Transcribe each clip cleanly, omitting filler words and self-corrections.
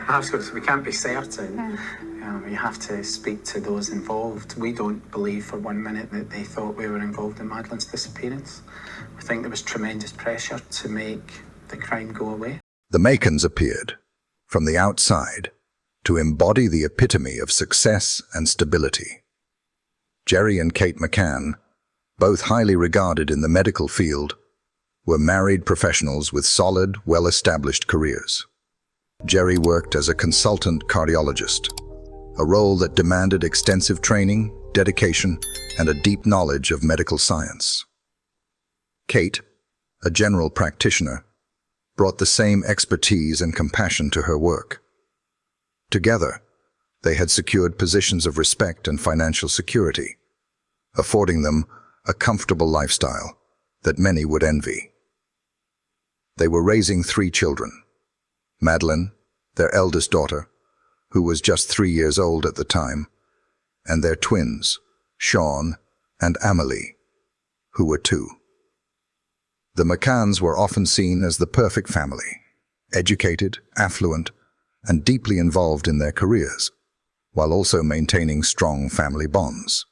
Absolutely, we can't be certain. You have to speak to those involved. We don't believe for 1 minute that they thought we were involved in Madeleine's disappearance. We think there was tremendous pressure to make the crime go away. The McCanns appeared, from the outside, to embody the epitome of success and stability. Gerry and Kate McCann, both highly regarded in the medical field, were married professionals with solid, well-established careers. Gerry worked as a consultant cardiologist, a role that demanded extensive training, dedication, and a deep knowledge of medical science. Kate, a general practitioner, brought the same expertise and compassion to her work. Together, they had secured positions of respect and financial security, affording them a comfortable lifestyle that many would envy. They were raising 3 children: Madeleine, their eldest daughter, who was just 3 years old at the time, and their twins, Sean and Amelie, who were 2. The McCanns were often seen as the perfect family, educated, affluent, and deeply involved in their careers, while also maintaining strong family bonds.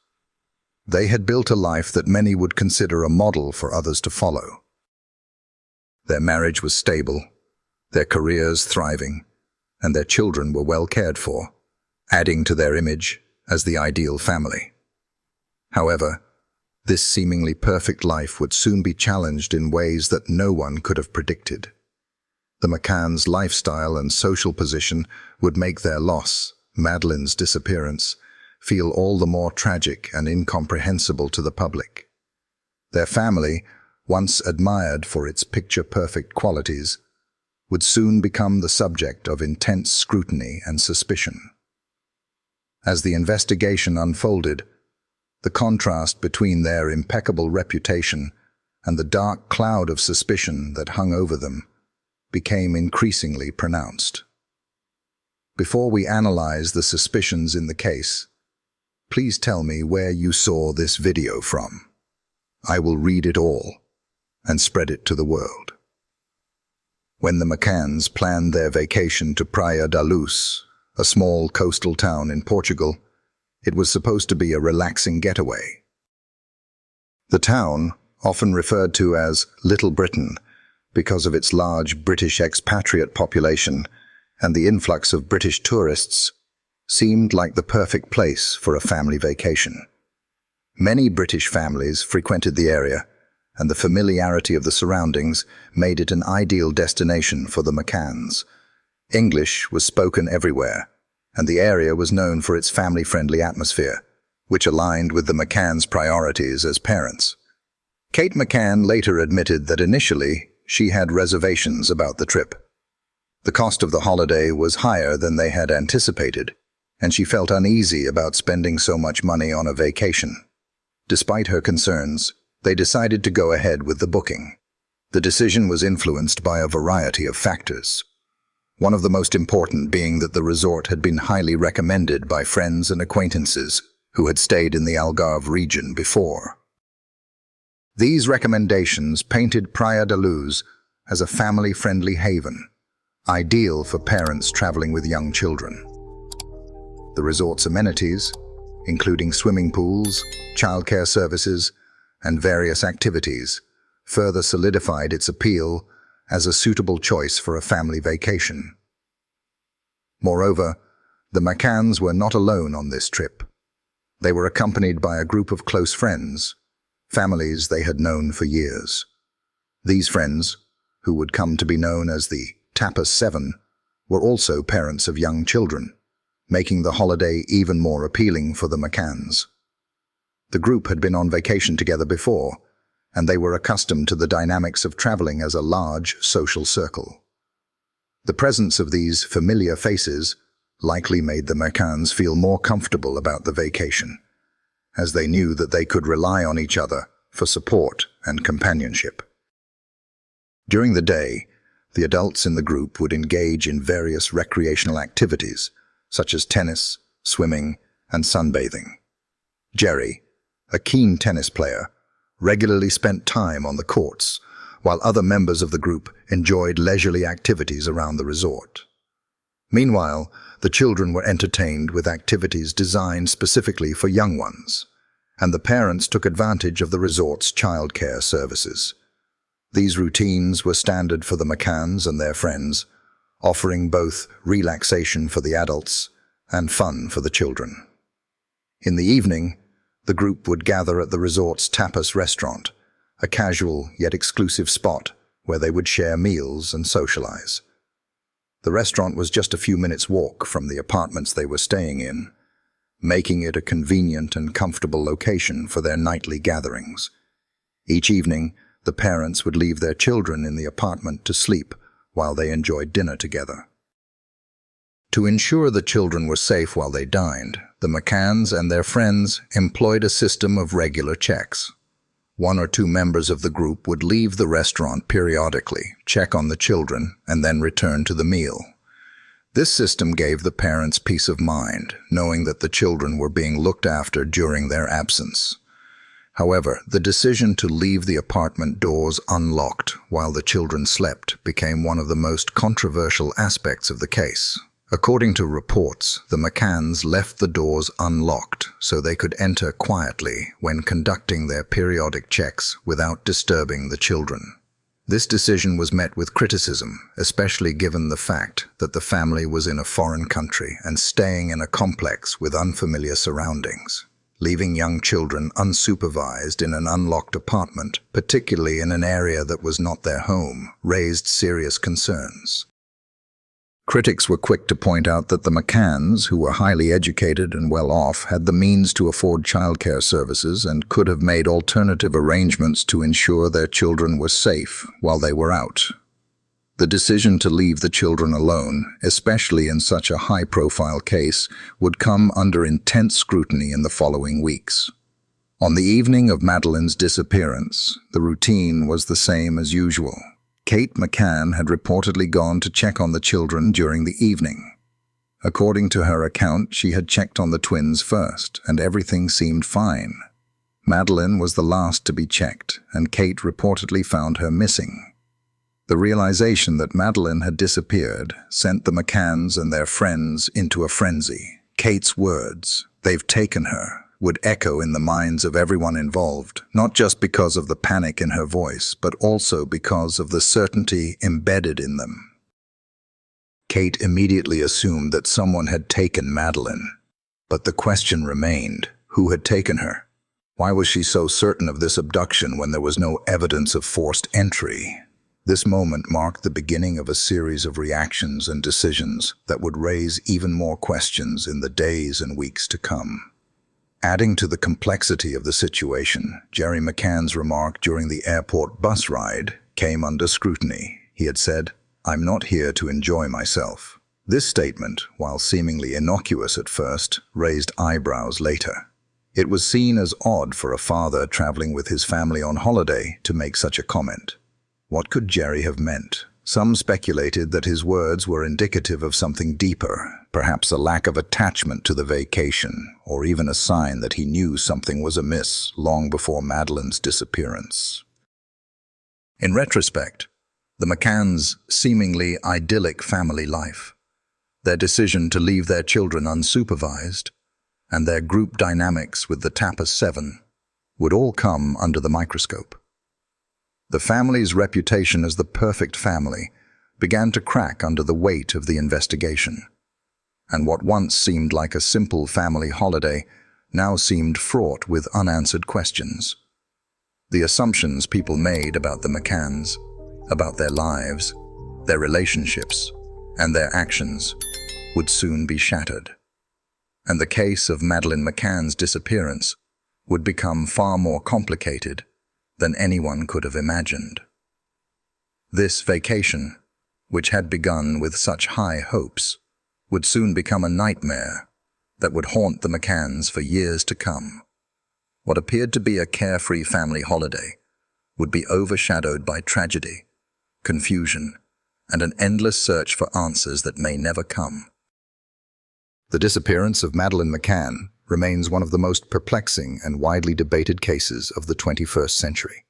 They had built a life that many would consider a model for others to follow. Their marriage was stable, their careers thriving, and their children were well cared for, adding to their image as the ideal family. However, this seemingly perfect life would soon be challenged in ways that no one could have predicted. The McCanns' lifestyle and social position would make their loss, Madeleine's disappearance, feel all the more tragic and incomprehensible to the public. Their family, once admired for its picture-perfect qualities, would soon become the subject of intense scrutiny and suspicion. As the investigation unfolded, the contrast between their impeccable reputation and the dark cloud of suspicion that hung over them became increasingly pronounced. Before we analyze the suspicions in the case, please tell me where you saw this video from. I will read it all and spread it to the world. When the McCanns planned their vacation to Praia da Luz, a small coastal town in Portugal, it was supposed to be a relaxing getaway. The town, often referred to as Little Britain because of its large British expatriate population and the influx of British tourists, seemed like the perfect place for a family vacation. Many British families frequented the area, and the familiarity of the surroundings made it an ideal destination for the McCanns. English was spoken everywhere, and the area was known for its family-friendly atmosphere, which aligned with the McCanns' priorities as parents. Kate McCann later admitted that initially she had reservations about the trip. The cost of the holiday was higher than they had anticipated, and she felt uneasy about spending so much money on a vacation. Despite her concerns, they decided to go ahead with the booking. The decision was influenced by a variety of factors, one of the most important being that the resort had been highly recommended by friends and acquaintances who had stayed in the Algarve region before. These recommendations painted Praia da Luz as a family-friendly haven, ideal for parents traveling with young children. The resort's amenities, including swimming pools, childcare services, and various activities, further solidified its appeal as a suitable choice for a family vacation. Moreover, the McCanns were not alone on this trip. They were accompanied by a group of close friends, families they had known for years. These friends, who would come to be known as the Tapas 7, were also parents of young children, making the holiday even more appealing for the McCanns. The group had been on vacation together before, and they were accustomed to the dynamics of traveling as a large social circle. The presence of these familiar faces likely made the McCanns feel more comfortable about the vacation, as they knew that they could rely on each other for support and companionship. During the day, the adults in the group would engage in various recreational activities, such as tennis, swimming, and sunbathing. Gerry, a keen tennis player, regularly spent time on the courts, while other members of the group enjoyed leisurely activities around the resort. Meanwhile, the children were entertained with activities designed specifically for young ones, and the parents took advantage of the resort's childcare services. These routines were standard for the McCanns and their friends, offering both relaxation for the adults and fun for the children. In the evening, the group would gather at the resort's tapas restaurant, a casual yet exclusive spot where they would share meals and socialize. The restaurant was just a few minutes' walk from the apartments they were staying in, making it a convenient and comfortable location for their nightly gatherings. Each evening, the parents would leave their children in the apartment to sleep while they enjoyed dinner together. To ensure the children were safe while they dined, the McCanns and their friends employed a system of regular checks. One or two members of the group would leave the restaurant periodically, check on the children, and then return to the meal. This system gave the parents peace of mind, knowing that the children were being looked after during their absence. However, the decision to leave the apartment doors unlocked while the children slept became one of the most controversial aspects of the case. According to reports, the McCanns left the doors unlocked so they could enter quietly when conducting their periodic checks without disturbing the children. This decision was met with criticism, especially given the fact that the family was in a foreign country and staying in a complex with unfamiliar surroundings. Leaving young children unsupervised in an unlocked apartment, particularly in an area that was not their home, raised serious concerns. Critics were quick to point out that the McCanns, who were highly educated and well off, had the means to afford childcare services and could have made alternative arrangements to ensure their children were safe while they were out. The decision to leave the children alone, especially in such a high-profile case, would come under intense scrutiny in the following weeks. On the evening of Madeleine's disappearance, the routine was the same as usual. Kate McCann had reportedly gone to check on the children during the evening. According to her account, she had checked on the twins first, and everything seemed fine. Madeleine was the last to be checked, and Kate reportedly found her missing. The realization that Madeleine had disappeared sent the McCanns and their friends into a frenzy. Kate's words, "They've taken her," would echo in the minds of everyone involved, not just because of the panic in her voice, but also because of the certainty embedded in them. Kate immediately assumed that someone had taken Madeleine, but the question remained, who had taken her? Why was she so certain of this abduction when there was no evidence of forced entry? This moment marked the beginning of a series of reactions and decisions that would raise even more questions in the days and weeks to come. Adding to the complexity of the situation, Gerry McCann's remark during the airport bus ride came under scrutiny. He had said, "I'm not here to enjoy myself." This statement, while seemingly innocuous at first, raised eyebrows later. It was seen as odd for a father traveling with his family on holiday to make such a comment. What could Gerry have meant? Some speculated that his words were indicative of something deeper, perhaps a lack of attachment to the vacation, or even a sign that he knew something was amiss long before Madeleine's disappearance. In retrospect, the McCanns' seemingly idyllic family life, their decision to leave their children unsupervised, and their group dynamics with the Tapas 7 would all come under the microscope. The family's reputation as the perfect family began to crack under the weight of the investigation, and what once seemed like a simple family holiday now seemed fraught with unanswered questions. The assumptions people made about the McCanns, about their lives, their relationships, and their actions would soon be shattered, and the case of Madeleine McCann's disappearance would become far more complicated than anyone could have imagined. This vacation, which had begun with such high hopes, would soon become a nightmare that would haunt the McCanns for years to come. What appeared to be a carefree family holiday would be overshadowed by tragedy, confusion, and an endless search for answers that may never come. The disappearance of Madeleine McCann remains one of the most perplexing and widely debated cases of the 21st century.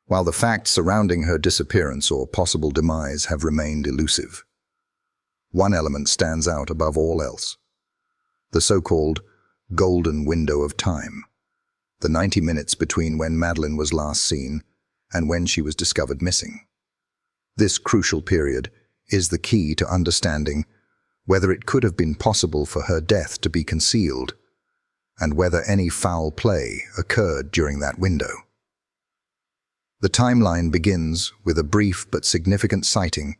While the facts surrounding her disappearance or possible demise have remained elusive, one element stands out above all else: the so-called golden window of time, the 90 minutes between when Madeleine was last seen and when she was discovered missing. This crucial period is the key to understanding whether it could have been possible for her death to be concealed and whether any foul play occurred during that window. The timeline begins with a brief but significant sighting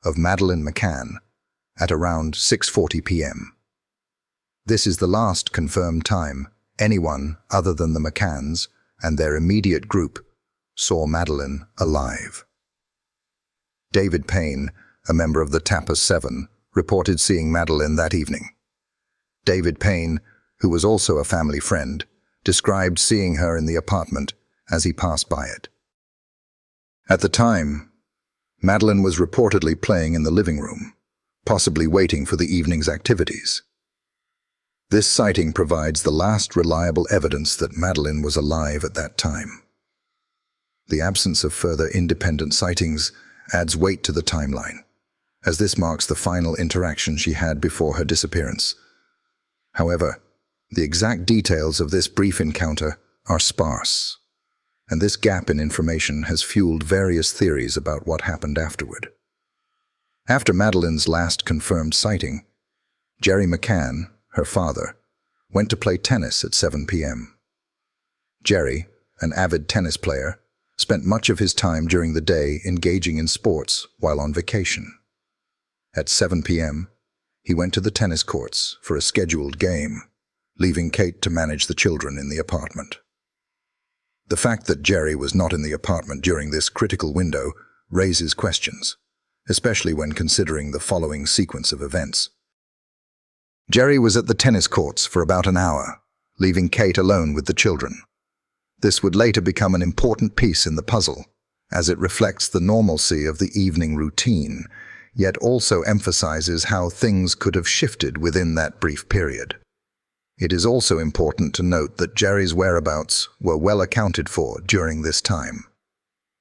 of Madeleine McCann at around 6:40 p.m. This is the last confirmed time anyone other than the McCanns and their immediate group saw Madeleine alive. David Payne, a member of the Tapas 7, reported seeing Madeleine that evening. David Payne, who was also a family friend, described seeing her in the apartment as he passed by it. At the time, Madeleine was reportedly playing in the living room, possibly waiting for the evening's activities. This sighting provides the last reliable evidence that Madeleine was alive at that time. The absence of further independent sightings adds weight to the timeline, as this marks the final interaction she had before her disappearance. However, the exact details of this brief encounter are sparse, and this gap in information has fueled various theories about what happened afterward. After Madeleine's last confirmed sighting, Gerry McCann, her father, went to play tennis at 7 p.m. Gerry, an avid tennis player, spent much of his time during the day engaging in sports while on vacation. At 7 p.m., he went to the tennis courts for a scheduled game, leaving Kate to manage the children in the apartment. The fact that Gerry was not in the apartment during this critical window raises questions, especially when considering the following sequence of events. Gerry was at the tennis courts for about an hour, leaving Kate alone with the children. This would later become an important piece in the puzzle, as it reflects the normalcy of the evening routine, yet also emphasizes how things could have shifted within that brief period. It is also important to note that Gerry's whereabouts were well accounted for during this time.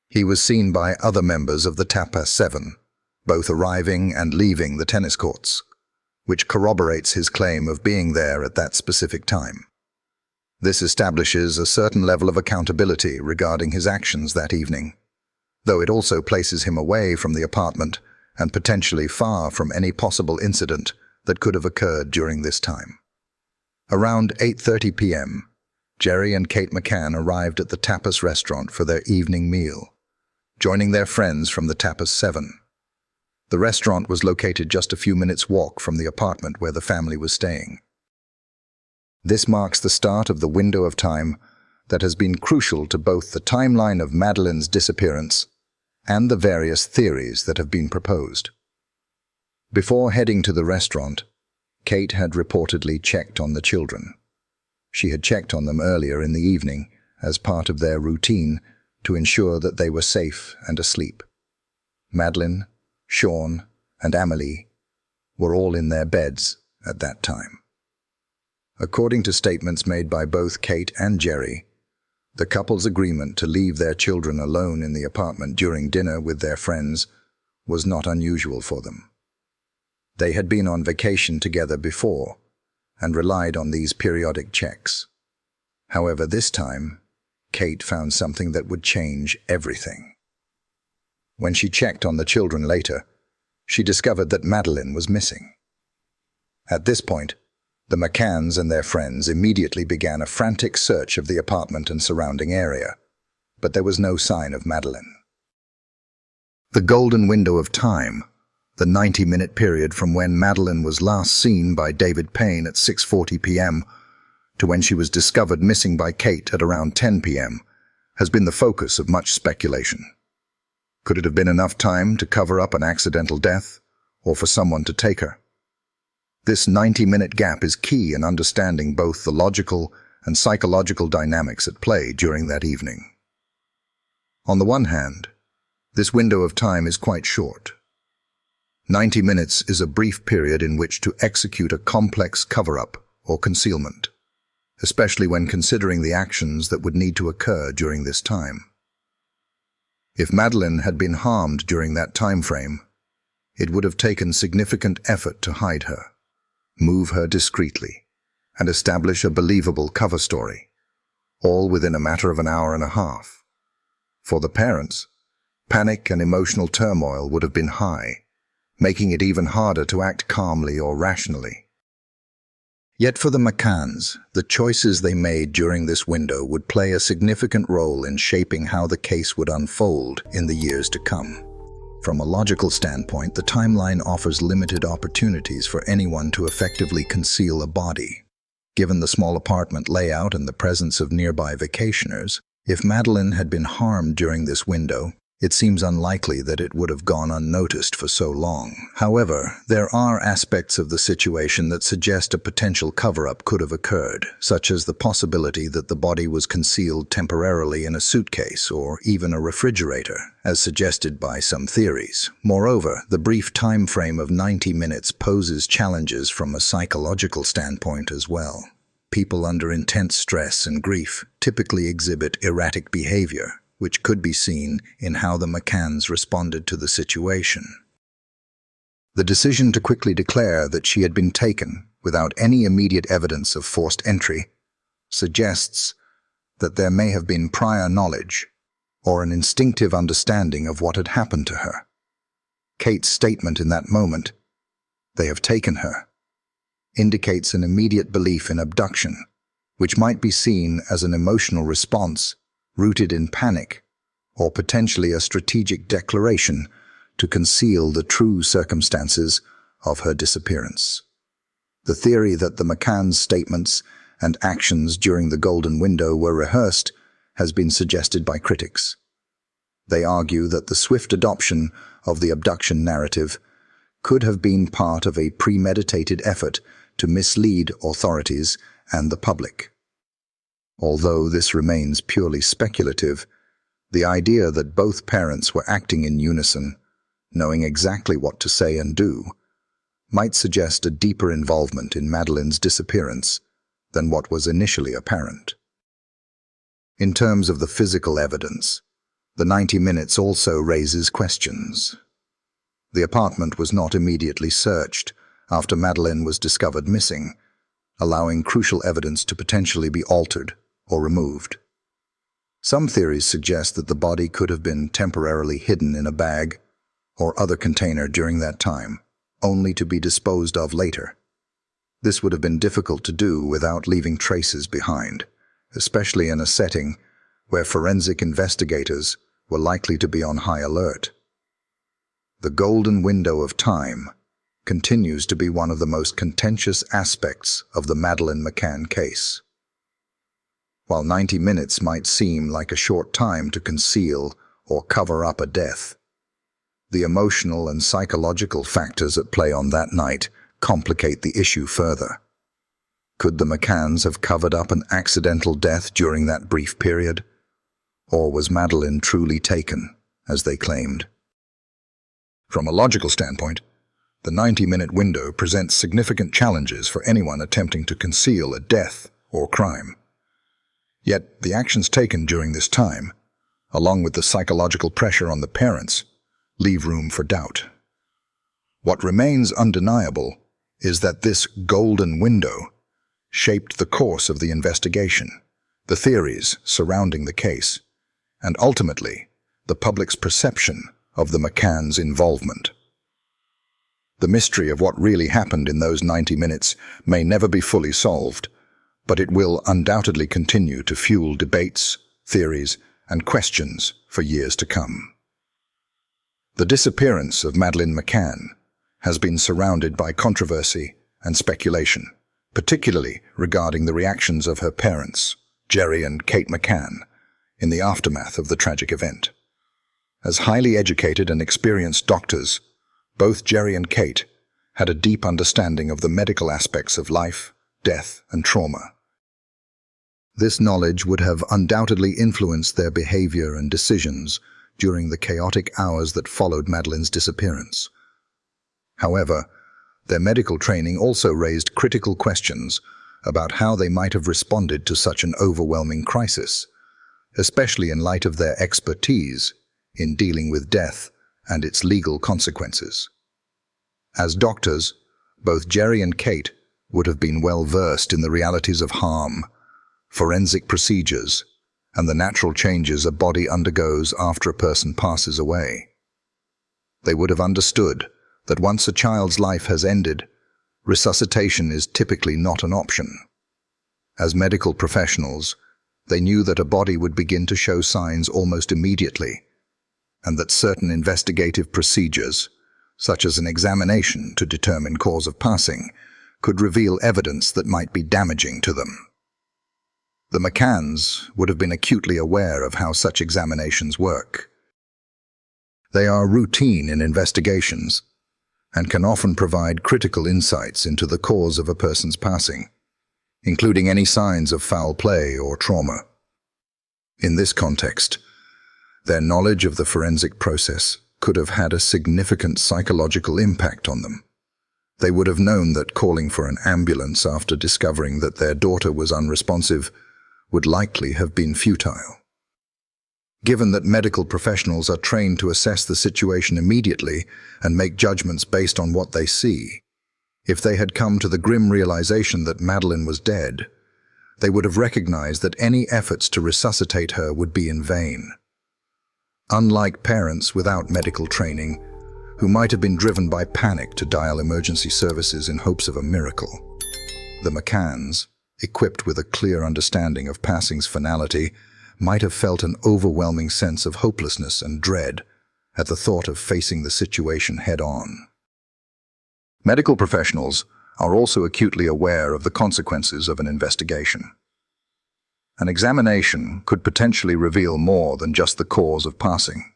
He was seen by other members of the Tapas 7, both arriving and leaving the tennis courts, which corroborates his claim of being there at that specific time. This establishes a certain level of accountability regarding his actions that evening, though it also places him away from the apartment and potentially far from any possible incident that could have occurred during this time. Around 8:30 p.m., Gerry and Kate McCann arrived at the Tapas restaurant for their evening meal, joining their friends from the Tapas 7. The restaurant was located just a few minutes' walk from the apartment where the family was staying. This marks the start of the window of time that has been crucial to both the timeline of Madeleine's disappearance and the various theories that have been proposed. Before heading to the restaurant, Kate had reportedly checked on the children. She had checked on them earlier in the evening as part of their routine to ensure that they were safe and asleep. Madeleine, Sean, and Amélie were all in their beds at that time. According to statements made by both Kate and Gerry, the couple's agreement to leave their children alone in the apartment during dinner with their friends was not unusual for them. They had been on vacation together before and relied on these periodic checks. However, this time, Kate found something that would change everything. When she checked on the children later, she discovered that Madeleine was missing. At this point, the McCanns and their friends immediately began a frantic search of the apartment and surrounding area, but there was no sign of Madeleine. The golden window of time, the 90-minute period from when Madeleine was last seen by David Payne at 6:40 p.m. to when she was discovered missing by Kate at around 10 p.m., has been the focus of much speculation. Could it have been enough time to cover up an accidental death, or for someone to take her? This 90-minute gap is key in understanding both the logical and psychological dynamics at play during that evening. On the one hand, this window of time is quite short. 90 minutes is a brief period in which to execute a complex cover-up or concealment, especially when considering the actions that would need to occur during this time. If Madeleine had been harmed during that time frame, It would have taken significant effort to hide her, move her discreetly, and establish a believable cover story, all within a matter of an hour and a half. For the parents, panic and emotional turmoil would have been high, making it even harder to act calmly or rationally. Yet for the McCanns, the choices they made during this window would play a significant role in shaping how the case would unfold in the years to come. From a logical standpoint, the timeline offers limited opportunities for anyone to effectively conceal a body. Given the small apartment layout and the presence of nearby vacationers, if Madeleine had been harmed during this window, it seems unlikely that it would have gone unnoticed for so long. However, there are aspects of the situation that suggest a potential cover-up could have occurred, such as the possibility that the body was concealed temporarily in a suitcase or even a refrigerator, as suggested by some theories. Moreover, the brief time frame of 90 minutes poses challenges from a psychological standpoint as well. People under intense stress and grief typically exhibit erratic behavior, which could be seen in how the McCanns responded to the situation. The decision to quickly declare that she had been taken without any immediate evidence of forced entry suggests that there may have been prior knowledge or an instinctive understanding of what had happened to her. Kate's statement in that moment, "They have taken her," indicates an immediate belief in abduction, which might be seen as an emotional response rooted in panic, or potentially a strategic declaration to conceal the true circumstances of her disappearance. The theory that the McCann's statements and actions during the golden window were rehearsed has been suggested by critics. They argue that the swift adoption of the abduction narrative could have been part of a premeditated effort to mislead authorities and the public. Although this remains purely speculative, the idea that both parents were acting in unison, knowing exactly what to say and do, might suggest a deeper involvement in Madeleine's disappearance than what was initially apparent. In terms of the physical evidence, the 90 minutes also raises questions. The apartment was not immediately searched after Madeleine was discovered missing, allowing crucial evidence to potentially be altered or removed. Some theories suggest that the body could have been temporarily hidden in a bag or other container during that time, only to be disposed of later. This would have been difficult to do without leaving traces behind, especially in a setting where forensic investigators were likely to be on high alert. The golden window of time continues to be one of the most contentious aspects of the Madeleine McCann case. While 90 minutes might seem like a short time to conceal or cover up a death, the emotional and psychological factors at play on that night complicate the issue further. Could the McCanns have covered up an accidental death during that brief period? Or was Madeleine truly taken, as they claimed? From a logical standpoint, the 90-minute window presents significant challenges for anyone attempting to conceal a death or crime. Yet, the actions taken during this time, along with the psychological pressure on the parents, leave room for doubt. What remains undeniable is that this golden window shaped the course of the investigation, the theories surrounding the case, and ultimately, the public's perception of the McCanns' involvement. The mystery of what really happened in those 90 minutes may never be fully solved, but it will undoubtedly continue to fuel debates, theories, and questions for years to come. The disappearance of Madeleine McCann has been surrounded by controversy and speculation, particularly regarding the reactions of her parents, Gerry and Kate McCann, in the aftermath of the tragic event. As highly educated and experienced doctors, both Gerry and Kate had a deep understanding of the medical aspects of life, death, and trauma. This knowledge would have undoubtedly influenced their behavior and decisions during the chaotic hours that followed Madeleine's disappearance. However, their medical training also raised critical questions about how they might have responded to such an overwhelming crisis, especially in light of their expertise in dealing with death and its legal consequences. As doctors, both Gerry and Kate would have been well versed in the realities of harm, forensic procedures, and the natural changes a body undergoes after a person passes away. They would have understood that once a child's life has ended, resuscitation is typically not an option. As medical professionals, they knew that a body would begin to show signs almost immediately, and that certain investigative procedures, such as an examination to determine cause of passing, could reveal evidence that might be damaging to them. The McCanns would have been acutely aware of how such examinations work. They are routine in investigations and can often provide critical insights into the cause of a person's passing, including any signs of foul play or trauma. In this context, their knowledge of the forensic process could have had a significant psychological impact on them. They would have known that calling for an ambulance after discovering that their daughter was unresponsive would likely have been futile. Given that medical professionals are trained to assess the situation immediately and make judgments based on what they see, if they had come to the grim realization that Madeleine was dead, they would have recognized that any efforts to resuscitate her would be in vain. Unlike parents without medical training, who might have been driven by panic to dial emergency services in hopes of a miracle, the McCanns, equipped with a clear understanding of passing's finality, might have felt an overwhelming sense of hopelessness and dread at the thought of facing the situation head-on. Medical professionals are also acutely aware of the consequences of an investigation. An examination could potentially reveal more than just the cause of passing.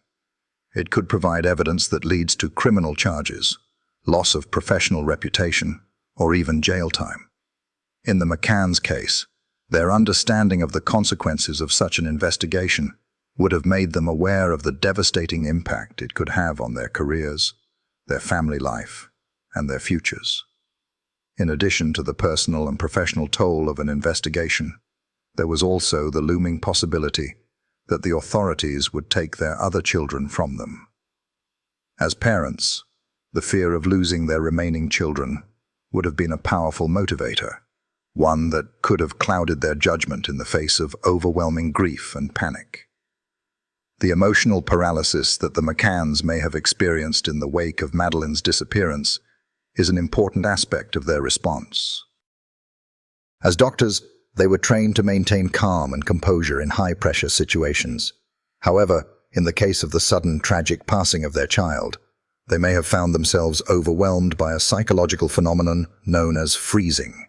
It could provide evidence that leads to criminal charges, loss of professional reputation, or even jail time. In the McCann's case, their understanding of the consequences of such an investigation would have made them aware of the devastating impact it could have on their careers, their family life, and their futures. In addition to the personal and professional toll of an investigation, there was also the looming possibility that the authorities would take their other children from them. As parents, the fear of losing their remaining children would have been a powerful motivator, one that could have clouded their judgment in the face of overwhelming grief and panic. The emotional paralysis that the McCanns may have experienced in the wake of Madeleine's disappearance is an important aspect of their response. As doctors, they were trained to maintain calm and composure in high-pressure situations. However, in the case of the sudden tragic passing of their child, they may have found themselves overwhelmed by a psychological phenomenon known as freezing,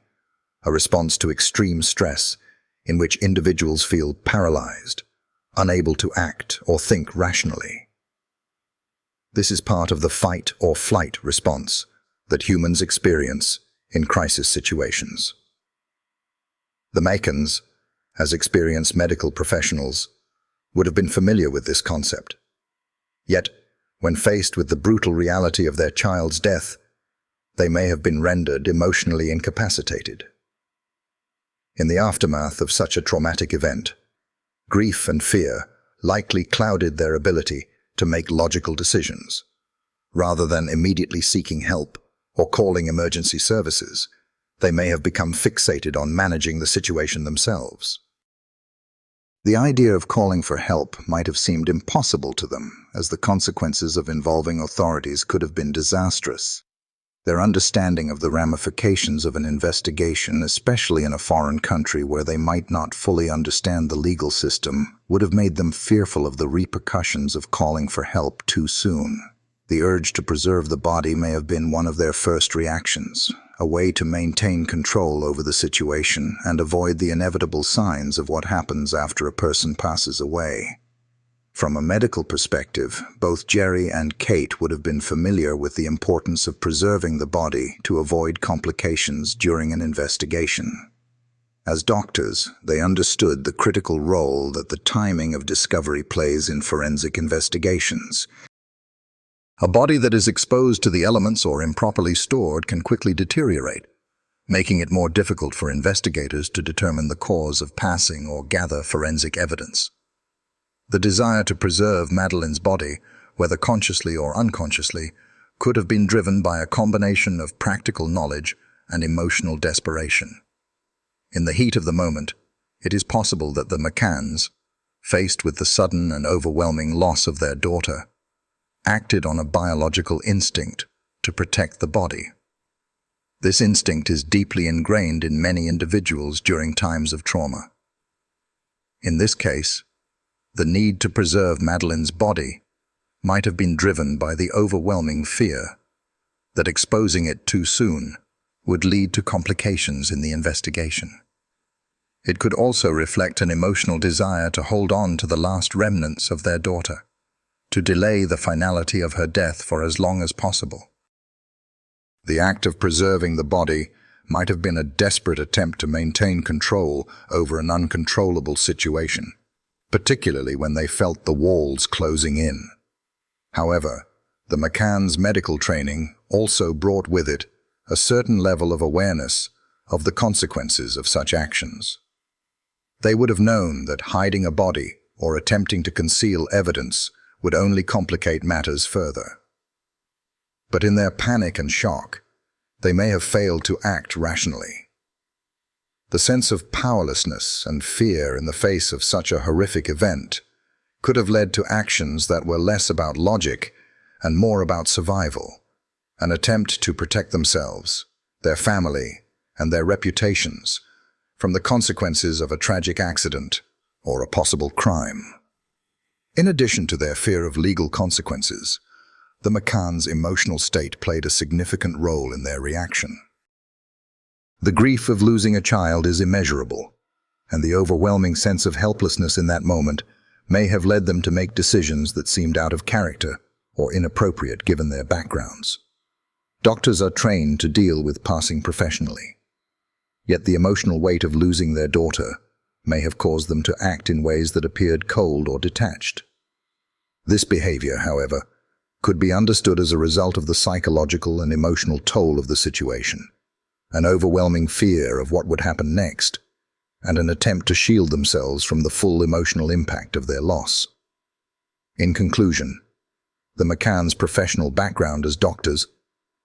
a response to extreme stress in which individuals feel paralyzed, unable to act or think rationally. This is part of the fight or flight response that humans experience in crisis situations. The McCanns, as experienced medical professionals, would have been familiar with this concept. Yet, when faced with the brutal reality of their child's death, they may have been rendered emotionally incapacitated. In the aftermath of such a traumatic event, grief and fear likely clouded their ability to make logical decisions. Rather than immediately seeking help or calling emergency services, they may have become fixated on managing the situation themselves. The idea of calling for help might have seemed impossible to them, as the consequences of involving authorities could have been disastrous. Their understanding of the ramifications of an investigation, especially in a foreign country where they might not fully understand the legal system, would have made them fearful of the repercussions of calling for help too soon. The urge to preserve the body may have been one of their first reactions, a way to maintain control over the situation and avoid the inevitable signs of what happens after a person passes away. From a medical perspective, both Gerry and Kate would have been familiar with the importance of preserving the body to avoid complications during an investigation. As doctors, they understood the critical role that the timing of discovery plays in forensic investigations. A body that is exposed to the elements or improperly stored can quickly deteriorate, making it more difficult for investigators to determine the cause of passing or gather forensic evidence. The desire to preserve Madeleine's body, whether consciously or unconsciously, could have been driven by a combination of practical knowledge and emotional desperation. In the heat of the moment, it is possible that the McCanns, faced with the sudden and overwhelming loss of their daughter, acted on a biological instinct to protect the body. This instinct is deeply ingrained in many individuals during times of trauma. In this case, the need to preserve Madeleine's body might have been driven by the overwhelming fear that exposing it too soon would lead to complications in the investigation. It could also reflect an emotional desire to hold on to the last remnants of their daughter, to delay the finality of her death for as long as possible. The act of preserving the body might have been a desperate attempt to maintain control over an uncontrollable situation, particularly when they felt the walls closing in. However, the McCann's medical training also brought with it a certain level of awareness of the consequences of such actions. They would have known that hiding a body or attempting to conceal evidence would only complicate matters further. But in their panic and shock, they may have failed to act rationally. The sense of powerlessness and fear in the face of such a horrific event could have led to actions that were less about logic and more about survival, an attempt to protect themselves, their family, and their reputations from the consequences of a tragic accident or a possible crime. In addition to their fear of legal consequences, the McCann's emotional state played a significant role in their reaction. The grief of losing a child is immeasurable, and the overwhelming sense of helplessness in that moment may have led them to make decisions that seemed out of character or inappropriate given their backgrounds. Doctors are trained to deal with passing professionally, yet the emotional weight of losing their daughter may have caused them to act in ways that appeared cold or detached. This behavior, however, could be understood as a result of the psychological and emotional toll of the situation, an overwhelming fear of what would happen next, and an attempt to shield themselves from the full emotional impact of their loss. In conclusion, the McCann's professional background as doctors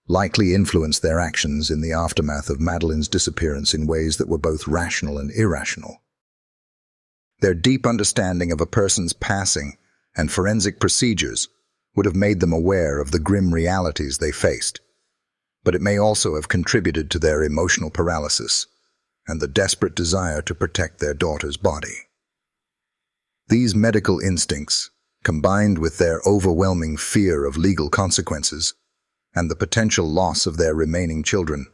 likely influenced their actions in the aftermath of Madeleine's disappearance in ways that were both rational and irrational. Their deep understanding of a person's passing and forensic procedures would have made them aware of the grim realities they faced, but it may also have contributed to their emotional paralysis and the desperate desire to protect their daughter's body. These medical instincts, combined with their overwhelming fear of legal consequences and the potential loss of their remaining children,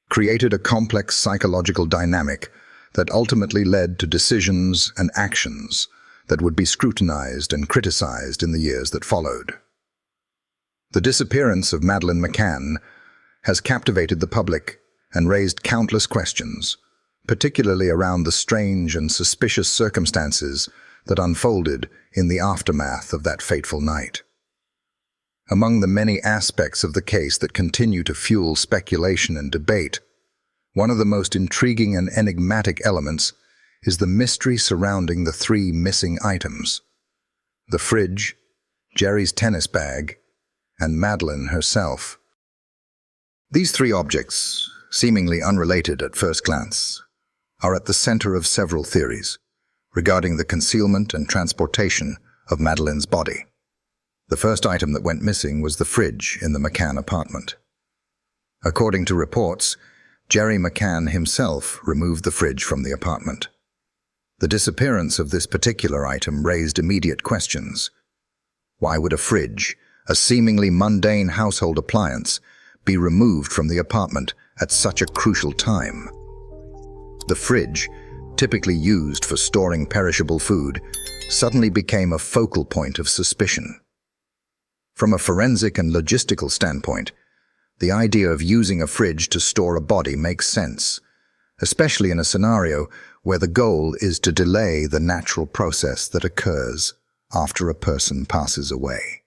created a complex psychological dynamic that ultimately led to decisions and actions that would be scrutinized and criticized in the years that followed. The disappearance of Madeleine McCann has captivated the public and raised countless questions, particularly around the strange and suspicious circumstances that unfolded in the aftermath of that fateful night. Among the many aspects of the case that continue to fuel speculation and debate, one of the most intriguing and enigmatic elements is the mystery surrounding the three missing items: the fridge, Gerry's tennis bag, and Madeleine herself. These three objects, seemingly unrelated at first glance, are at the center of several theories regarding the concealment and transportation of Madeleine's body. The first item that went missing was the fridge in the McCann apartment. According to reports, Gerry McCann himself removed the fridge from the apartment. The disappearance of this particular item raised immediate questions. Why would a fridge, a seemingly mundane household appliance, be removed from the apartment at such a crucial time? The fridge, typically used for storing perishable food, suddenly became a focal point of suspicion. From a forensic and logistical standpoint, the idea of using a fridge to store a body makes sense, especially in a scenario where the goal is to delay the natural process that occurs after a person passes away.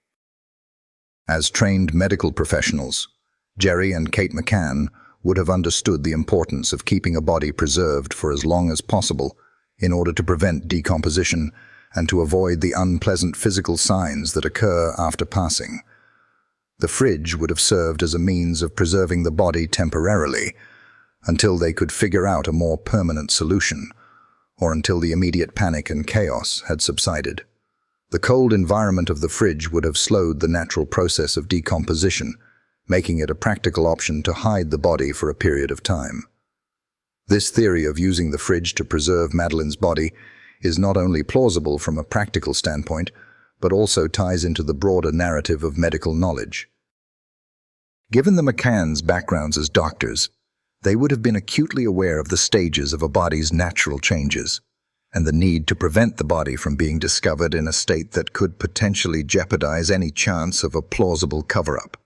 As trained medical professionals, Gerry and Kate McCann would have understood the importance of keeping a body preserved for as long as possible in order to prevent decomposition and to avoid the unpleasant physical signs that occur after passing. The fridge would have served as a means of preserving the body temporarily until they could figure out a more permanent solution, or until the immediate panic and chaos had subsided. The cold environment of the fridge would have slowed the natural process of decomposition, making it a practical option to hide the body for a period of time. This theory of using the fridge to preserve Madeleine's body is not only plausible from a practical standpoint, but also ties into the broader narrative of medical knowledge. Given the McCanns' backgrounds as doctors, they would have been acutely aware of the stages of a body's natural changes and the need to prevent the body from being discovered in a state that could potentially jeopardize any chance of a plausible cover-up.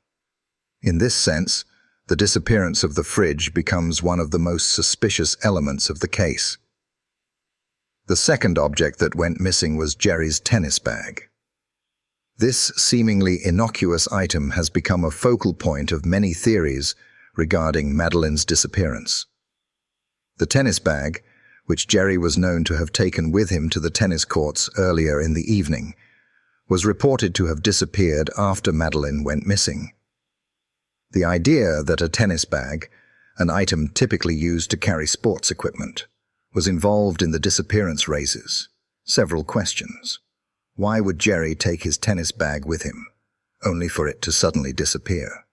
In this sense, the disappearance of the fridge becomes one of the most suspicious elements of the case. The second object that went missing was Gerry's tennis bag. This seemingly innocuous item has become a focal point of many theories regarding Madeleine's disappearance. The tennis bag, which Gerry was known to have taken with him to the tennis courts earlier in the evening, was reported to have disappeared after Madeleine went missing. The idea that a tennis bag, an item typically used to carry sports equipment, was involved in the disappearance raises several questions. Why would Gerry take his tennis bag with him, only for it to suddenly disappear?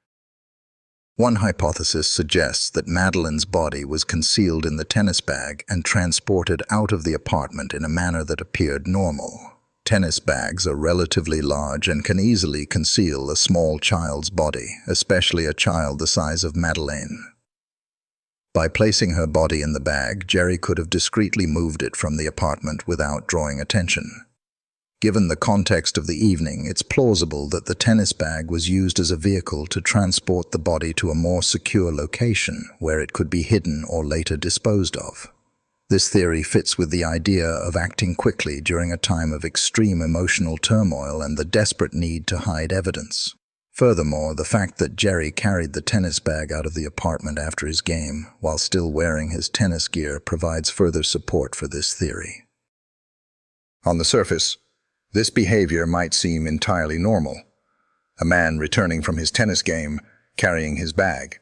One hypothesis suggests that Madeleine's body was concealed in the tennis bag and transported out of the apartment in a manner that appeared normal. Tennis bags are relatively large and can easily conceal a small child's body, especially a child the size of Madeleine. By placing her body in the bag, Gerry could have discreetly moved it from the apartment without drawing attention. Given the context of the evening, it's plausible that the tennis bag was used as a vehicle to transport the body to a more secure location where it could be hidden or later disposed of. This theory fits with the idea of acting quickly during a time of extreme emotional turmoil and the desperate need to hide evidence. Furthermore, the fact that Gerry carried the tennis bag out of the apartment after his game while still wearing his tennis gear provides further support for this theory. On the surface, this behavior might seem entirely normal, a man returning from his tennis game carrying his bag.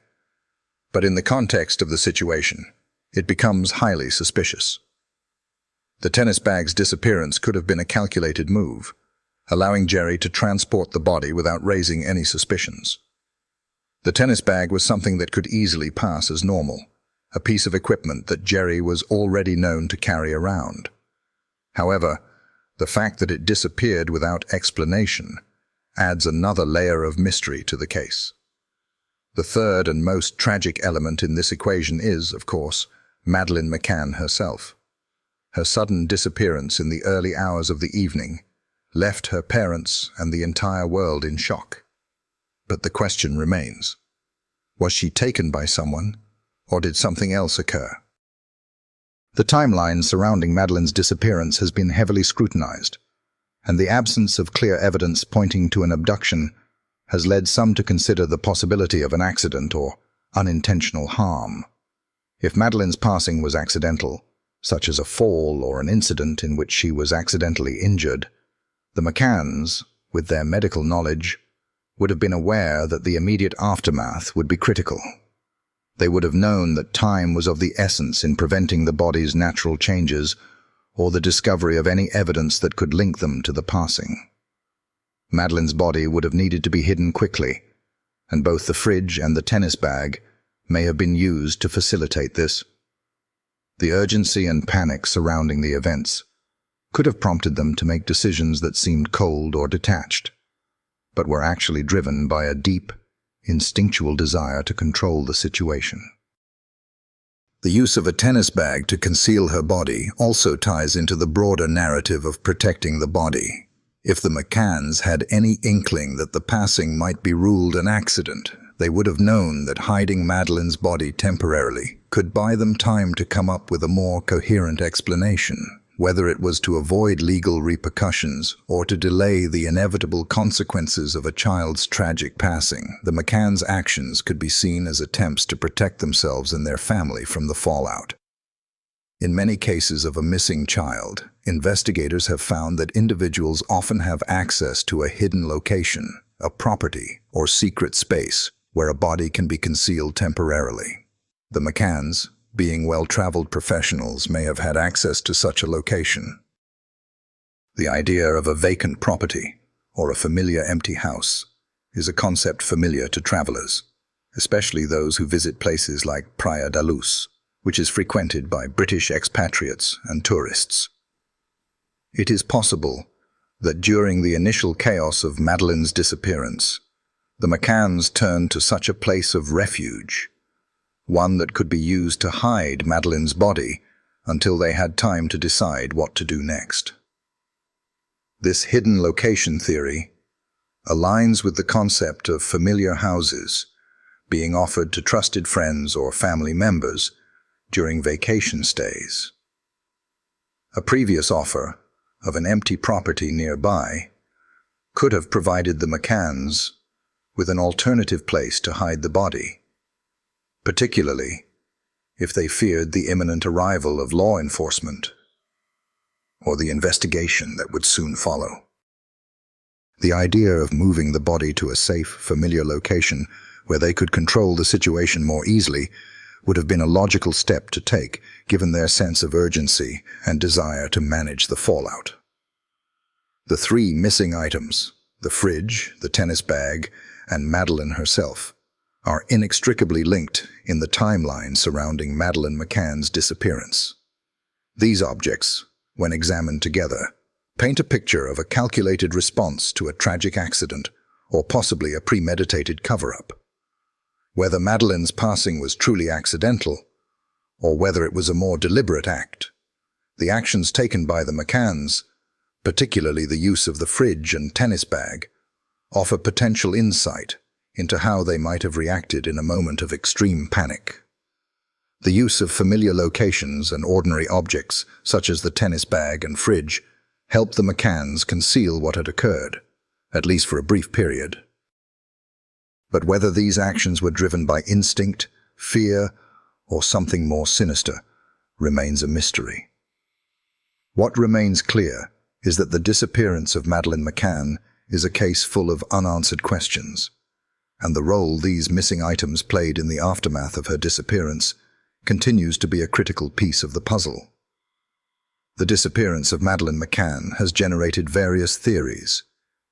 But in the context of the situation, it becomes highly suspicious. The tennis bag's disappearance could have been a calculated move, allowing Gerry to transport the body without raising any suspicions. The tennis bag was something that could easily pass as normal, a piece of equipment that Gerry was already known to carry around. However, the fact that it disappeared without explanation adds another layer of mystery to the case. The third and most tragic element in this equation is, of course, Madeleine McCann herself. Her sudden disappearance in the early hours of the evening left her parents and the entire world in shock. But the question remains: was she taken by someone, or did something else occur? The timeline surrounding Madeleine's disappearance has been heavily scrutinized, and the absence of clear evidence pointing to an abduction has led some to consider the possibility of an accident or unintentional harm. If Madeleine's passing was accidental, such as a fall or an incident in which she was accidentally injured, the McCanns, with their medical knowledge, would have been aware that the immediate aftermath would be critical. They would have known that time was of the essence in preventing the body's natural changes or the discovery of any evidence that could link them to the passing. Madeleine's body would have needed to be hidden quickly, and both the fridge and the tennis bag may have been used to facilitate this. The urgency and panic surrounding the events could have prompted them to make decisions that seemed cold or detached, but were actually driven by a deep, instinctual desire to control the situation. The use of a tennis bag to conceal her body also ties into the broader narrative of protecting the body. If the McCanns had any inkling that the passing might be ruled an accident, they would have known that hiding Madeleine's body temporarily could buy them time to come up with a more coherent explanation. Whether it was to avoid legal repercussions or to delay the inevitable consequences of a child's tragic passing, the McCanns' actions could be seen as attempts to protect themselves and their family from the fallout. In many cases of a missing child, investigators have found that individuals often have access to a hidden location, a property or secret space where a body can be concealed temporarily. The McCanns, being well-traveled professionals, may have had access to such a location. The idea of a vacant property or a familiar empty house is a concept familiar to travelers, especially those who visit places like Praia da Luz, which is frequented by British expatriates and tourists. It is possible that during the initial chaos of Madeleine's disappearance, the McCanns turned to such a place of refuge, one that could be used to hide Madeleine's body until they had time to decide what to do next. This hidden location theory aligns with the concept of familiar houses being offered to trusted friends or family members during vacation stays. A previous offer of an empty property nearby could have provided the McCanns with an alternative place to hide the body, particularly if they feared the imminent arrival of law enforcement or the investigation that would soon follow. The idea of moving the body to a safe, familiar location where they could control the situation more easily would have been a logical step to take, given their sense of urgency and desire to manage the fallout. The three missing items, the fridge, the tennis bag, and Madeleine herself, are inextricably linked in the timeline surrounding Madeleine McCann's disappearance. These objects, when examined together, paint a picture of a calculated response to a tragic accident or possibly a premeditated cover-up. Whether Madeleine's passing was truly accidental, or whether it was a more deliberate act, the actions taken by the McCanns, particularly the use of the fridge and tennis bag, offer potential insight into how they might have reacted in a moment of extreme panic. The use of familiar locations and ordinary objects, such as the tennis bag and fridge, helped the McCanns conceal what had occurred, at least for a brief period. But whether these actions were driven by instinct, fear, or something more sinister remains a mystery. What remains clear is that the disappearance of Madeleine McCann is a case full of unanswered questions, and the role these missing items played in the aftermath of her disappearance continues to be a critical piece of the puzzle. The disappearance of Madeleine McCann has generated various theories,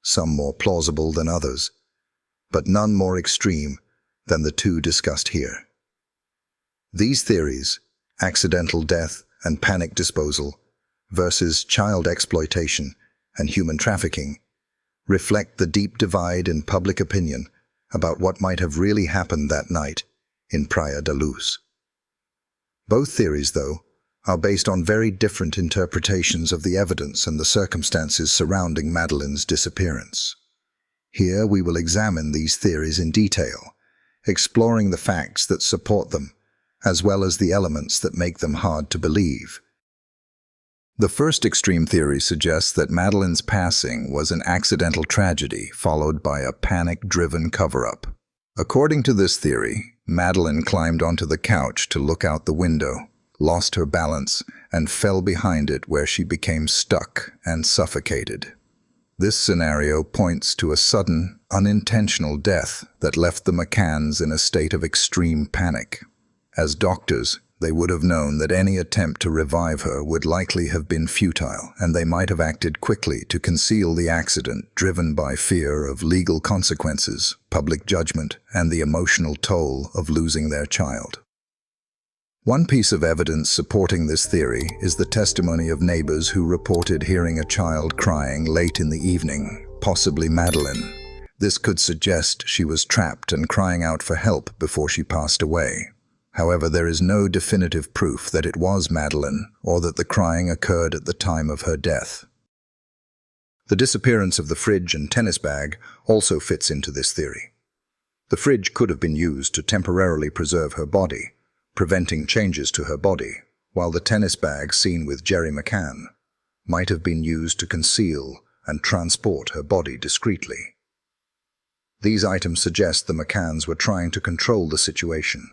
some more plausible than others, but none more extreme than the two discussed here. These theories, accidental death and panic disposal versus child exploitation and human trafficking, reflect the deep divide in public opinion about what might have really happened that night in Praia da Luz. Both theories, though, are based on very different interpretations of the evidence and the circumstances surrounding Madeleine's disappearance. Here we will examine these theories in detail, exploring the facts that support them, as well as the elements that make them hard to believe. The first extreme theory suggests that Madeleine's passing was an accidental tragedy followed by a panic-driven cover-up. According to this theory, Madeleine climbed onto the couch to look out the window, lost her balance, and fell behind it where she became stuck and suffocated. This scenario points to a sudden, unintentional death that left the McCanns in a state of extreme panic. As doctors, they would have known that any attempt to revive her would likely have been futile, and they might have acted quickly to conceal the accident, driven by fear of legal consequences, public judgment, and the emotional toll of losing their child. One piece of evidence supporting this theory is the testimony of neighbors who reported hearing a child crying late in the evening, possibly Madeleine. This could suggest she was trapped and crying out for help before she passed away. However, there is no definitive proof that it was Madeleine or that the crying occurred at the time of her death. The disappearance of the fridge and tennis bag also fits into this theory. The fridge could have been used to temporarily preserve her body, preventing changes to her body, while the tennis bag seen with Gerry McCann might have been used to conceal and transport her body discreetly. These items suggest the McCanns were trying to control the situation,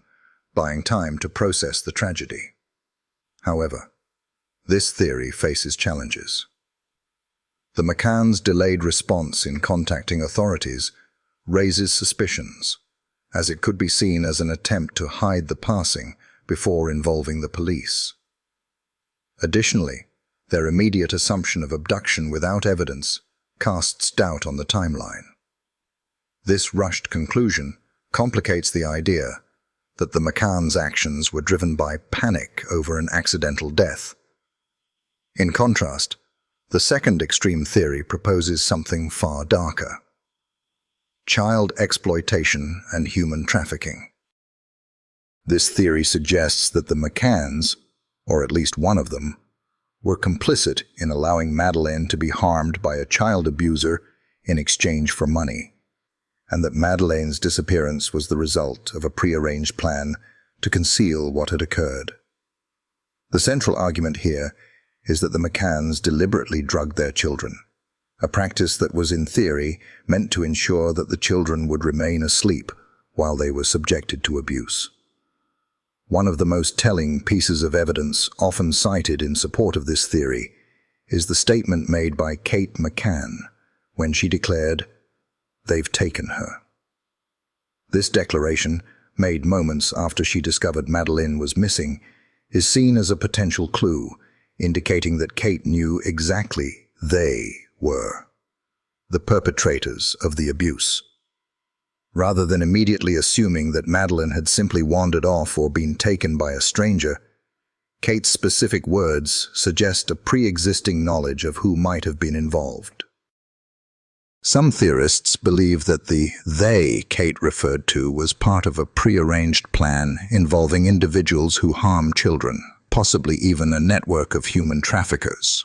buying time to process the tragedy. However, this theory faces challenges. The McCann's delayed response in contacting authorities raises suspicions, as it could be seen as an attempt to hide the passing before involving the police. Additionally, their immediate assumption of abduction without evidence casts doubt on the timeline. This rushed conclusion complicates the idea that the McCann's actions were driven by panic over an accidental death. In contrast, the second extreme theory proposes something far darker: child exploitation and human trafficking. This theory suggests that the McCanns, or at least one of them, were complicit in allowing Madeleine to be harmed by a child abuser in exchange for money, and that Madeleine's disappearance was the result of a prearranged plan to conceal what had occurred. The central argument here is that the McCanns deliberately drugged their children, a practice that was in theory meant to ensure that the children would remain asleep while they were subjected to abuse. One of the most telling pieces of evidence often cited in support of this theory is the statement made by Kate McCann when she declared, "They've taken her." This declaration, made moments after she discovered Madeleine was missing, is seen as a potential clue, indicating that Kate knew exactly they were the perpetrators of the abuse. Rather than immediately assuming that Madeleine had simply wandered off or been taken by a stranger, Kate's specific words suggest a pre-existing knowledge of who might have been involved. Some theorists believe that the "they" Kate referred to was part of a prearranged plan involving individuals who harm children, possibly even a network of human traffickers.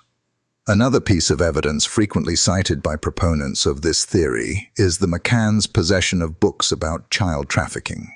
Another piece of evidence frequently cited by proponents of this theory is the McCann's possession of books about child trafficking.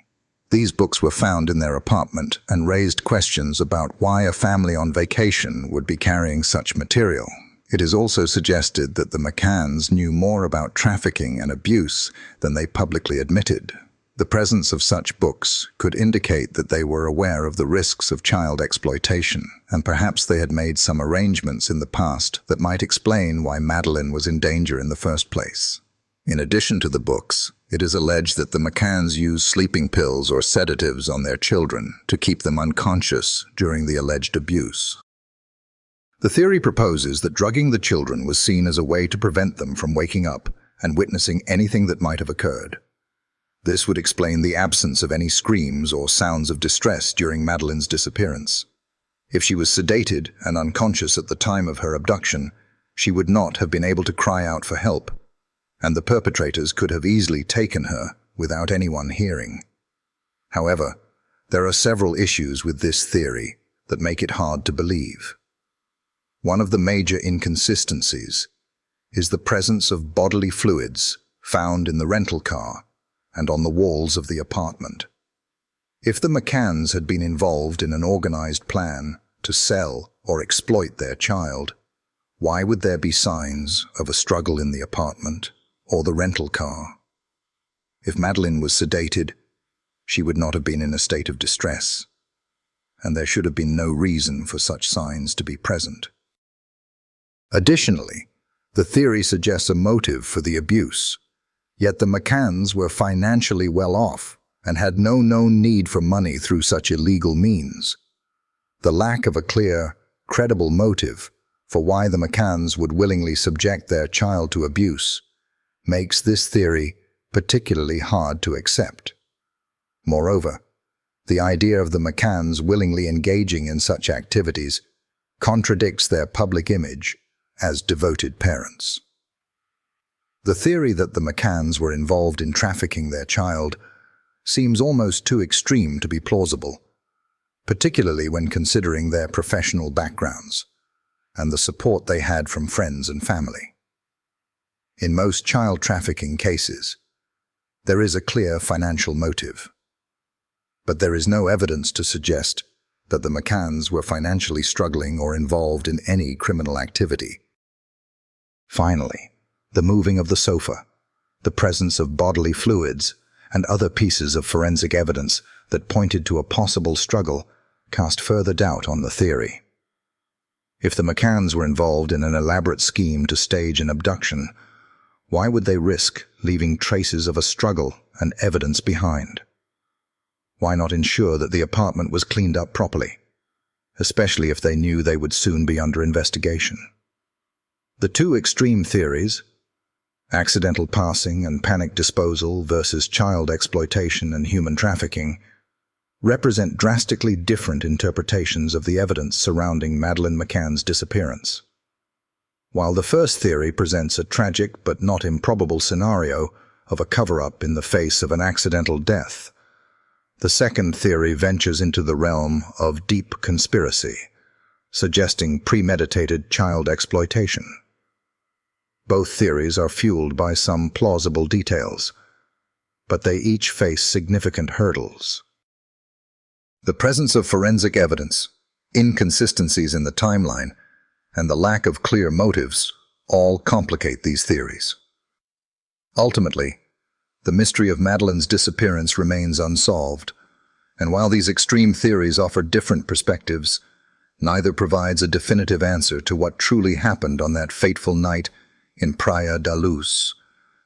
These books were found in their apartment and raised questions about why a family on vacation would be carrying such material. It is also suggested that the McCanns knew more about trafficking and abuse than they publicly admitted. The presence of such books could indicate that they were aware of the risks of child exploitation, and perhaps they had made some arrangements in the past that might explain why Madeleine was in danger in the first place. In addition to the books, it is alleged that the McCanns used sleeping pills or sedatives on their children to keep them unconscious during the alleged abuse. The theory proposes that drugging the children was seen as a way to prevent them from waking up and witnessing anything that might have occurred. This would explain the absence of any screams or sounds of distress during Madeleine's disappearance. If she was sedated and unconscious at the time of her abduction, she would not have been able to cry out for help, and the perpetrators could have easily taken her without anyone hearing. However, there are several issues with this theory that make it hard to believe. One of the major inconsistencies is the presence of bodily fluids found in the rental car and on the walls of the apartment. If the McCanns had been involved in an organized plan to sell or exploit their child, why would there be signs of a struggle in the apartment or the rental car? If Madeleine was sedated, she would not have been in a state of distress, and there should have been no reason for such signs to be present. Additionally, the theory suggests a motive for the abuse. Yet the McCanns were financially well off and had no known need for money through such illegal means. The lack of a clear, credible motive for why the McCanns would willingly subject their child to abuse makes this theory particularly hard to accept. Moreover, the idea of the McCanns willingly engaging in such activities contradicts their public image as devoted parents. The theory that the McCanns were involved in trafficking their child seems almost too extreme to be plausible, particularly when considering their professional backgrounds and the support they had from friends and family. In most child trafficking cases, there is a clear financial motive, but there is no evidence to suggest that the McCanns were financially struggling or involved in any criminal activity. Finally, the moving of the sofa, the presence of bodily fluids, and other pieces of forensic evidence that pointed to a possible struggle cast further doubt on the theory. If the McCanns were involved in an elaborate scheme to stage an abduction, why would they risk leaving traces of a struggle and evidence behind? Why not ensure that the apartment was cleaned up properly, especially if they knew they would soon be under investigation? The two extreme theories, accidental passing and panic disposal versus child exploitation and human trafficking, represent drastically different interpretations of the evidence surrounding Madeleine McCann's disappearance. While the first theory presents a tragic but not improbable scenario of a cover-up in the face of an accidental death, the second theory ventures into the realm of deep conspiracy, suggesting premeditated child exploitation. Both theories are fueled by some plausible details, but they each face significant hurdles. The presence of forensic evidence, inconsistencies in the timeline, and the lack of clear motives all complicate these theories. Ultimately, the mystery of Madeleine's disappearance remains unsolved, and while these extreme theories offer different perspectives, neither provides a definitive answer to what truly happened on that fateful night in Praia da Luz.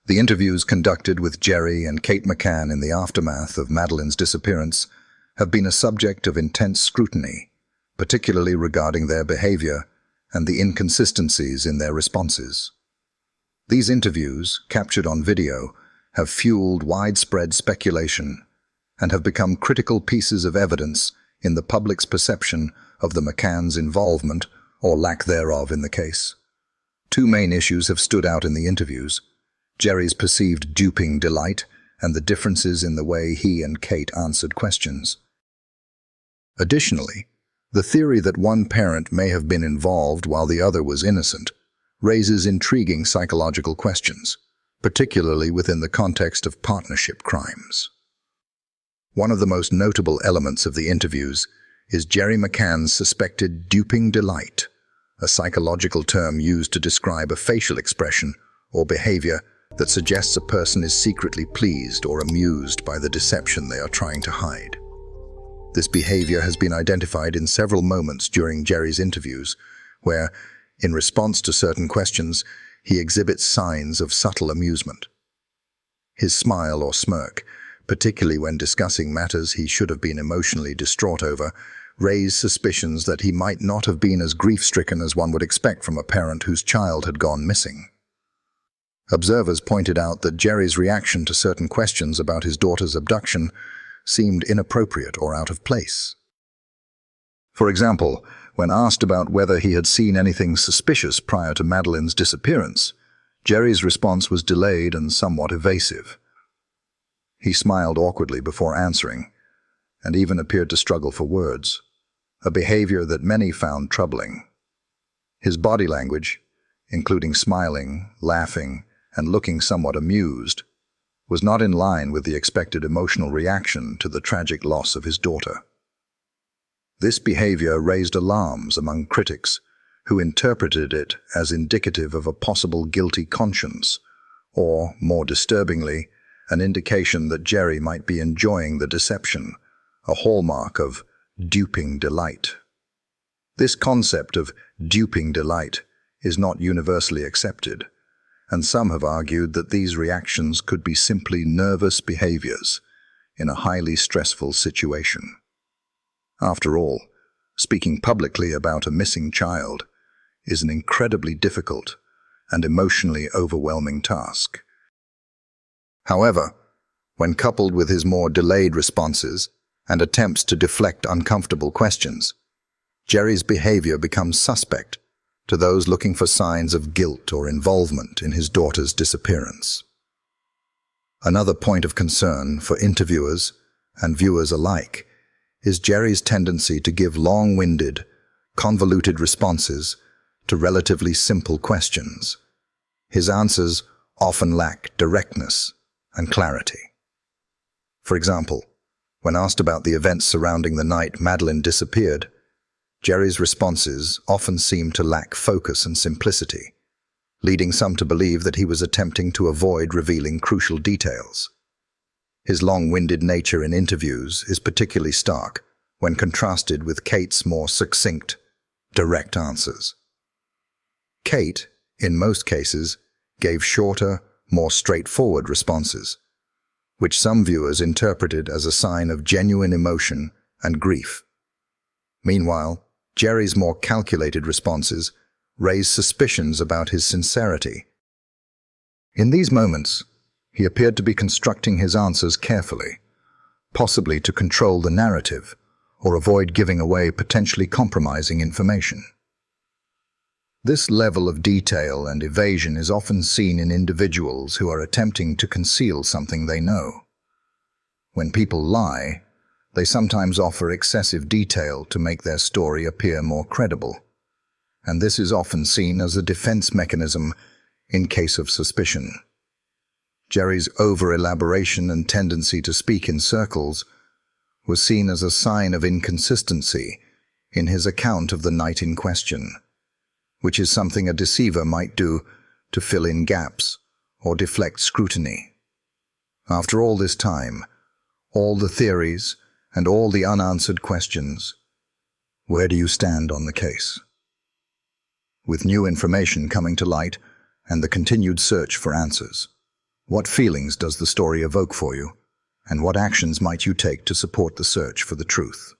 The interviews conducted with Gerry and Kate McCann in the aftermath of Madeleine's disappearance have been a subject of intense scrutiny, particularly regarding their behavior and the inconsistencies in their responses. These interviews, captured on video, have fueled widespread speculation and have become critical pieces of evidence in the public's perception of the McCanns' involvement or lack thereof in the case. Two main issues have stood out in the interviews: Gerry's perceived duping delight and the differences in the way he and Kate answered questions. Additionally, the theory that one parent may have been involved while the other was innocent raises intriguing psychological questions, particularly within the context of partnership crimes. One of the most notable elements of the interviews is Gerry McCann's suspected duping delight, a psychological term used to describe a facial expression or behavior that suggests a person is secretly pleased or amused by the deception they are trying to hide. This behavior has been identified in several moments during Gerry's interviews, where, in response to certain questions, he exhibits signs of subtle amusement. His smile or smirk, particularly when discussing matters he should have been emotionally distraught over, raise suspicions that he might not have been as grief-stricken as one would expect from a parent whose child had gone missing. Observers pointed out that Gerry's reaction to certain questions about his daughter's abduction seemed inappropriate or out of place. For example, when asked about whether he had seen anything suspicious prior to Madeleine's disappearance, Gerry's response was delayed and somewhat evasive. He smiled awkwardly before answering, and even appeared to struggle for words, a behavior that many found troubling. His body language, including smiling, laughing, and looking somewhat amused, was not in line with the expected emotional reaction to the tragic loss of his daughter. This behavior raised alarms among critics, who interpreted it as indicative of a possible guilty conscience, or, more disturbingly, an indication that Gerry might be enjoying the deception, a hallmark of duping delight. This concept of duping delight is not universally accepted, and some have argued that these reactions could be simply nervous behaviors in a highly stressful situation. After all, speaking publicly about a missing child is an incredibly difficult and emotionally overwhelming task. However, when coupled with his more delayed responses and attempts to deflect uncomfortable questions, Gerry's behavior becomes suspect to those looking for signs of guilt or involvement in his daughter's disappearance. Another point of concern for interviewers and viewers alike is Gerry's tendency to give long-winded, convoluted responses to relatively simple questions. His answers often lack directness and clarity. For example, when asked about the events surrounding the night Madeleine disappeared, Gerry's responses often seemed to lack focus and simplicity, leading some to believe that he was attempting to avoid revealing crucial details. His long-winded nature in interviews is particularly stark when contrasted with Kate's more succinct, direct answers. Kate, in most cases, gave shorter, more straightforward responses, which some viewers interpreted as a sign of genuine emotion and grief. Meanwhile, Gerry's more calculated responses raised suspicions about his sincerity. In these moments, he appeared to be constructing his answers carefully, possibly to control the narrative or avoid giving away potentially compromising information. This level of detail and evasion is often seen in individuals who are attempting to conceal something they know. When people lie, they sometimes offer excessive detail to make their story appear more credible, and this is often seen as a defense mechanism in case of suspicion. Gerry's over-elaboration and tendency to speak in circles was seen as a sign of inconsistency in his account of the night in question, which is something a deceiver might do to fill in gaps or deflect scrutiny. After all this time, all the theories and all the unanswered questions, where do you stand on the case? With new information coming to light and the continued search for answers, what feelings does the story evoke for you, and what actions might you take to support the search for the truth?